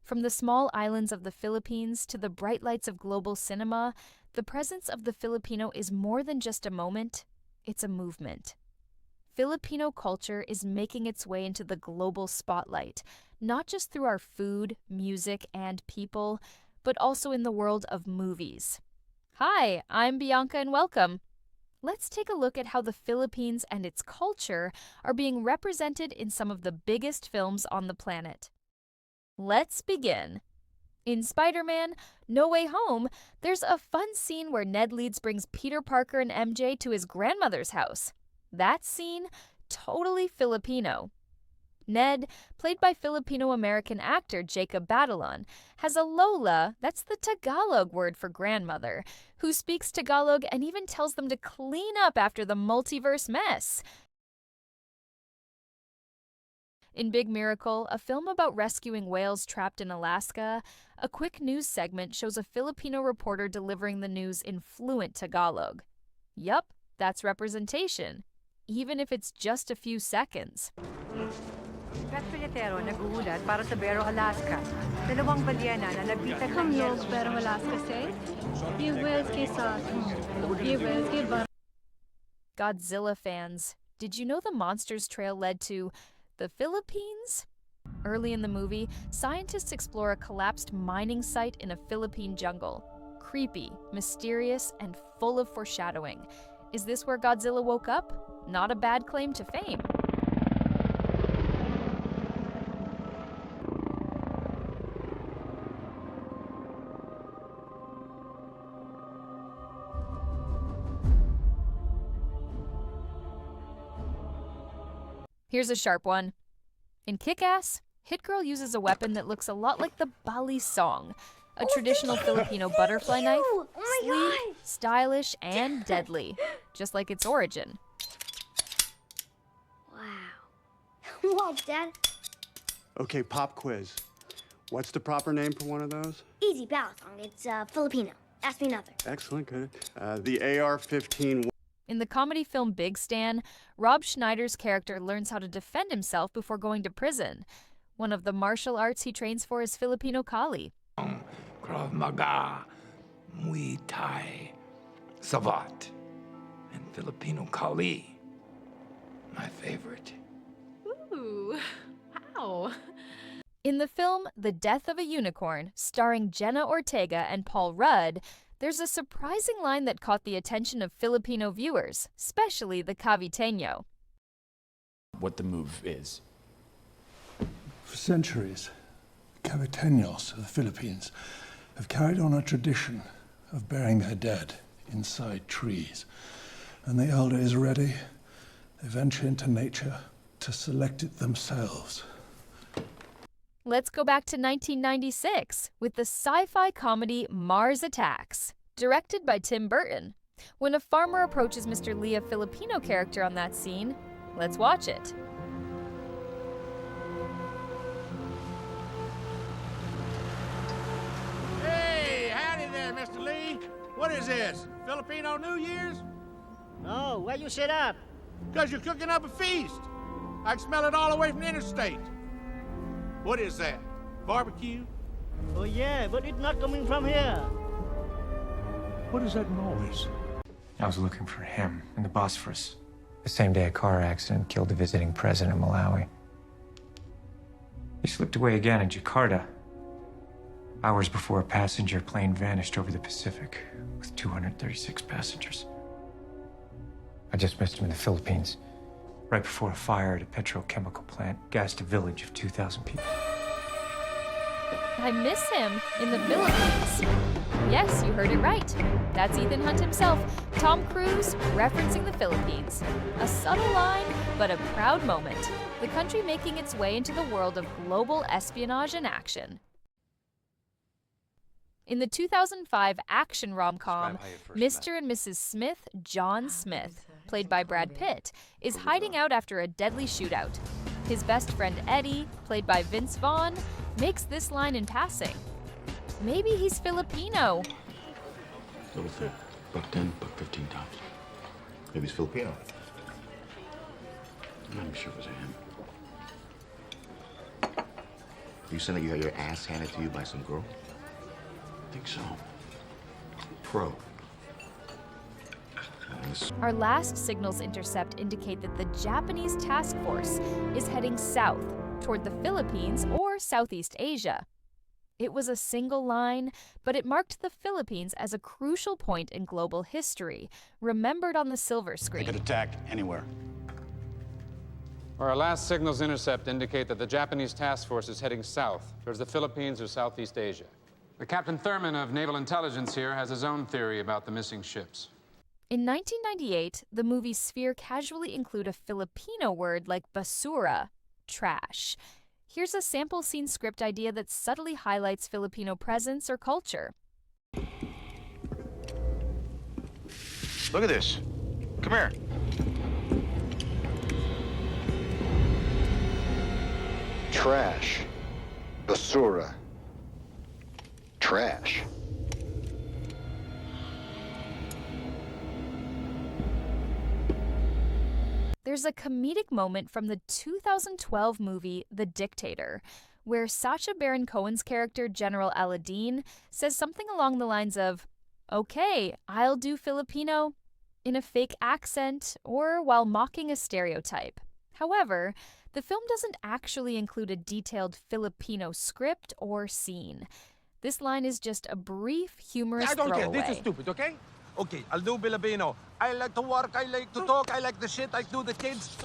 From the small islands of the Philippines to the bright lights of global cinema, the presence of the Filipino is more than just a moment, it's a movement. Filipino culture is making its way into the global spotlight, not just through our food, music, and people, but also in the world of movies. Hi, I'm Bianca and welcome. Let's take a look at how the Philippines and its culture are being represented in some of the biggest films on the planet. Let's begin. In Spider-Man: No Way Home, there's a fun scene where Ned Leeds brings Peter Parker and MJ to his grandmother's house. That scene, totally Filipino. Ned, played by Filipino-American actor Jacob Batalon, has a lola, that's the Tagalog word for grandmother, who speaks Tagalog and even tells them to clean up after the multiverse mess. In Big Miracle, a film about rescuing whales trapped in Alaska, a quick news segment shows a Filipino reporter delivering the news in fluent Tagalog. Yup, that's representation, even if it's just a few seconds. Filipino naguulat para sa Barrow, Alaska. Dalawang balyena na nabitak ng yelo. Barrow, Alaska say? Godzilla fans, did you know the Monsters Trail led to the Philippines? Early in the movie, scientists explore a collapsed mining site in a Philippine jungle. Creepy, mysterious, and full of foreshadowing. Is this where Godzilla woke up? Not a bad claim to fame. Here's a sharp one. In Kick-Ass, Hit Girl uses a weapon that looks a lot like the Bali song, a traditional Filipino butterfly knife, sleek, stylish, and deadly, just like its origin. Wow. Wow, Dad. Okay, pop quiz. What's the proper name for one of those? Easy, Balathong. It's Filipino. Ask me another. Excellent, good. The AR-15. In the comedy film Big Stan, Rob Schneider's character learns how to defend himself before going to prison. One of the martial arts he trains for is Filipino Kali. Krav Maga, Muay Thai, Savat, and Filipino Kali. My favorite. Ooh, wow. In the film The Death of a Unicorn, starring Jenna Ortega and Paul Rudd, there's a surprising line that caught the attention of Filipino viewers, especially the Caviteño. What the move is. For centuries, Caviteños of the Philippines have carried on a tradition of burying their dead inside trees. And the elder is ready. They venture into nature to select it themselves. Let's go back to 1996 with the sci-fi comedy Mars Attacks, directed by Tim Burton. When a farmer approaches Mr. Lee, a Filipino character on that scene, let's watch it. Hey, howdy there, Mr. Lee. What is this, Filipino New Year's? No, why you sit up? Because you're cooking up a feast. I can smell it all the way from the interstate. What is that? Barbecue? Oh yeah, but it's not coming from here. What is that noise? I was looking for him in the Bosphorus. The same day a car accident killed the visiting president of Malawi. He slipped away again in Jakarta, hours before a passenger plane vanished over the Pacific with 236 passengers. I just missed him in the Philippines, right before a fire at a petrochemical plant gassed a village of 2,000 people. I miss him in the Philippines. Yes, you heard it right. That's Ethan Hunt himself, Tom Cruise, referencing the Philippines. A subtle line, but a proud moment. The country making its way into the world of global espionage and action. In the 2005 action rom-com, Mr. and Mrs. Smith, John Smith, played by Brad Pitt, is hiding out after a deadly shootout. His best friend Eddie, played by Vince Vaughn, makes this line in passing. Maybe he's Filipino. Little thing. $1.10, $1.15 tops. Maybe he's Filipino. I'm not even sure it was him. You saying that you got your ass handed to you by some girl? I think so. Pro. Our last signals intercept indicate that the Japanese task force is heading south toward the Philippines or Southeast Asia. It was a single line, but it marked the Philippines as a crucial point in global history, remembered on the silver screen. They could attack anywhere. Our last signals intercept indicate that the Japanese task force is heading south towards the Philippines or Southeast Asia. The Captain Thurman of Naval Intelligence here has his own theory about the missing ships. In 1998, the movie Sphere casually included a Filipino word like basura, trash. Here's a sample scene script idea that subtly highlights Filipino presence or culture. Look at this. Come here. Trash. Basura. Trash. There's a comedic moment from the 2012 movie The Dictator, where Sacha Baron Cohen's character, General Aladdin, says something along the lines of, "Okay, I'll do Filipino," in a fake accent or while mocking a stereotype. However, the film doesn't actually include a detailed Filipino script or scene. This line is just a brief, humorous I don't care. throwaway. This is stupid, okay? Okay, I'll do Filipino. I like to work, I like to talk, I like the shit, I do the kids.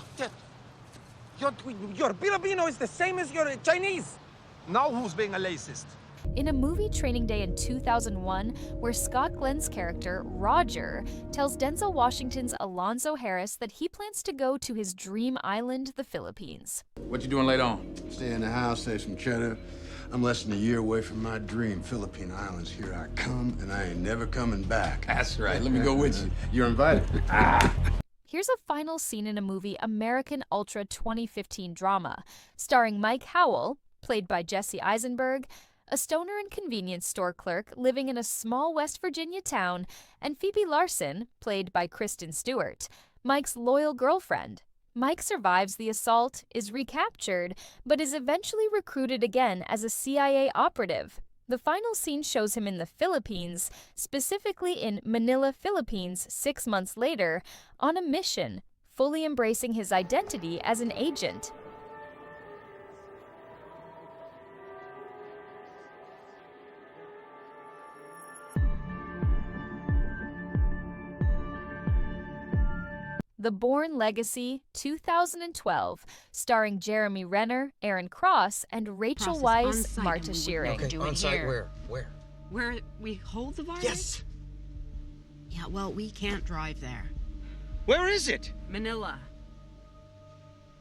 Your Filipino is the same as your Chinese. Now who's being a racist? In a movie Training Day in 2001, where Scott Glenn's character, Roger, tells Denzel Washington's Alonzo Harris that he plans to go to his dream island, the Philippines. What you doing later on? Stay in the house, save some cheddar. I'm less than a year away from my dream, Philippine Islands. Here I come, and I ain't never coming back. That's right. Let me go with you. You're invited. Here's a final scene in a movie American Ultra 2015 drama, starring Mike Howell, played by Jesse Eisenberg, a stoner and convenience store clerk living in a small West Virginia town, and Phoebe Larson, played by Kristen Stewart, Mike's loyal girlfriend. Mike survives the assault, is recaptured, but is eventually recruited again as a CIA operative. The final scene shows him in the Philippines, specifically in Manila, Philippines, 6 months later, on a mission, fully embracing his identity as an agent. The Bourne Legacy, 2012, starring Jeremy Renner, Aaron Cross, and Rachel Weisz, Marta Shearing. Okay, on site where? Where we hold the virus? Yes. Yeah, well, we can't drive there. Where is it? Manila.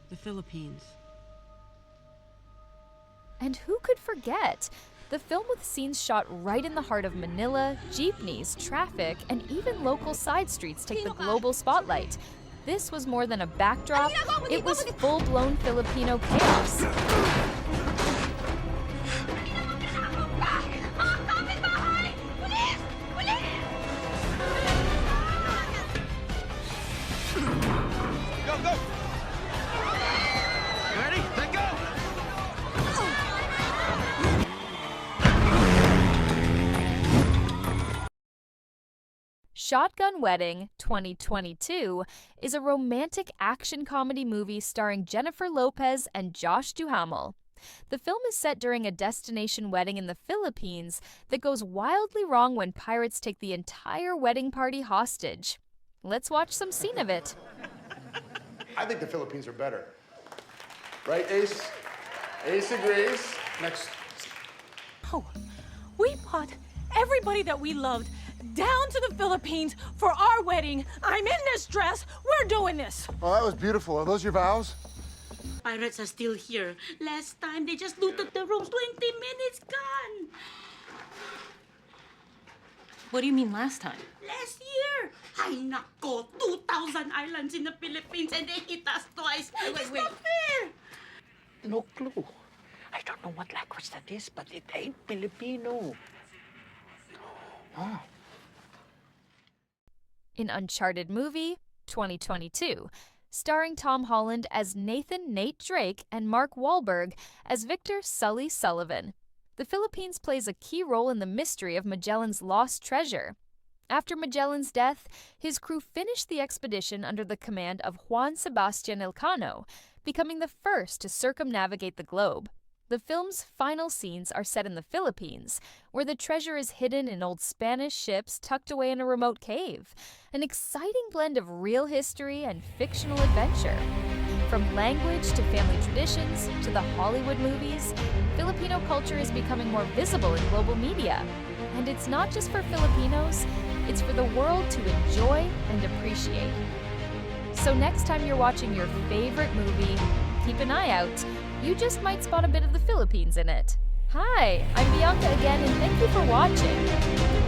The Philippines. And who could forget? The film with scenes shot right in the heart of Manila, jeepneys, traffic, and even local side streets take the global spotlight. This was more than a backdrop, it was full-blown Filipino chaos. Go, go! You ready? Let go! Shotgun Wedding 2022 is a romantic action comedy movie starring Jennifer Lopez and Josh Duhamel. The film is set during a destination wedding in the Philippines that goes wildly wrong when pirates take the entire wedding party hostage. Let's watch some scene of it. I think the Philippines are better. Right, Ace? Ace agrees. Next. Oh, we brought everybody that we loved down to the Philippines for our wedding. I'm in this dress. We're doing this. Oh, that was beautiful. Are those your vows? Pirates are still here. Last time, they just looted the rooms. 20 minutes gone. What do you mean last time? Last year. Ay, nako. 2,000 islands in the Philippines and they hit us twice. It's not fair. No clue. I don't know what language that is, but it ain't Filipino. Oh. In Uncharted movie 2022, starring Tom Holland as Nathan Nate Drake and Mark Wahlberg as Victor Sully Sullivan. The Philippines plays a key role in the mystery of Magellan's lost treasure. After Magellan's death, his crew finished the expedition under the command of Juan Sebastian Elcano, becoming the first to circumnavigate the globe. The film's final scenes are set in the Philippines, where the treasure is hidden in old Spanish ships tucked away in a remote cave, an exciting blend of real history and fictional adventure. From language to family traditions to the Hollywood movies, Filipino culture is becoming more visible in global media. And it's not just for Filipinos, it's for the world to enjoy and appreciate. So next time you're watching your favorite movie, keep an eye out. You just might spot a bit of the Philippines in it. Hi, I'm Bianca again, and thank you for watching.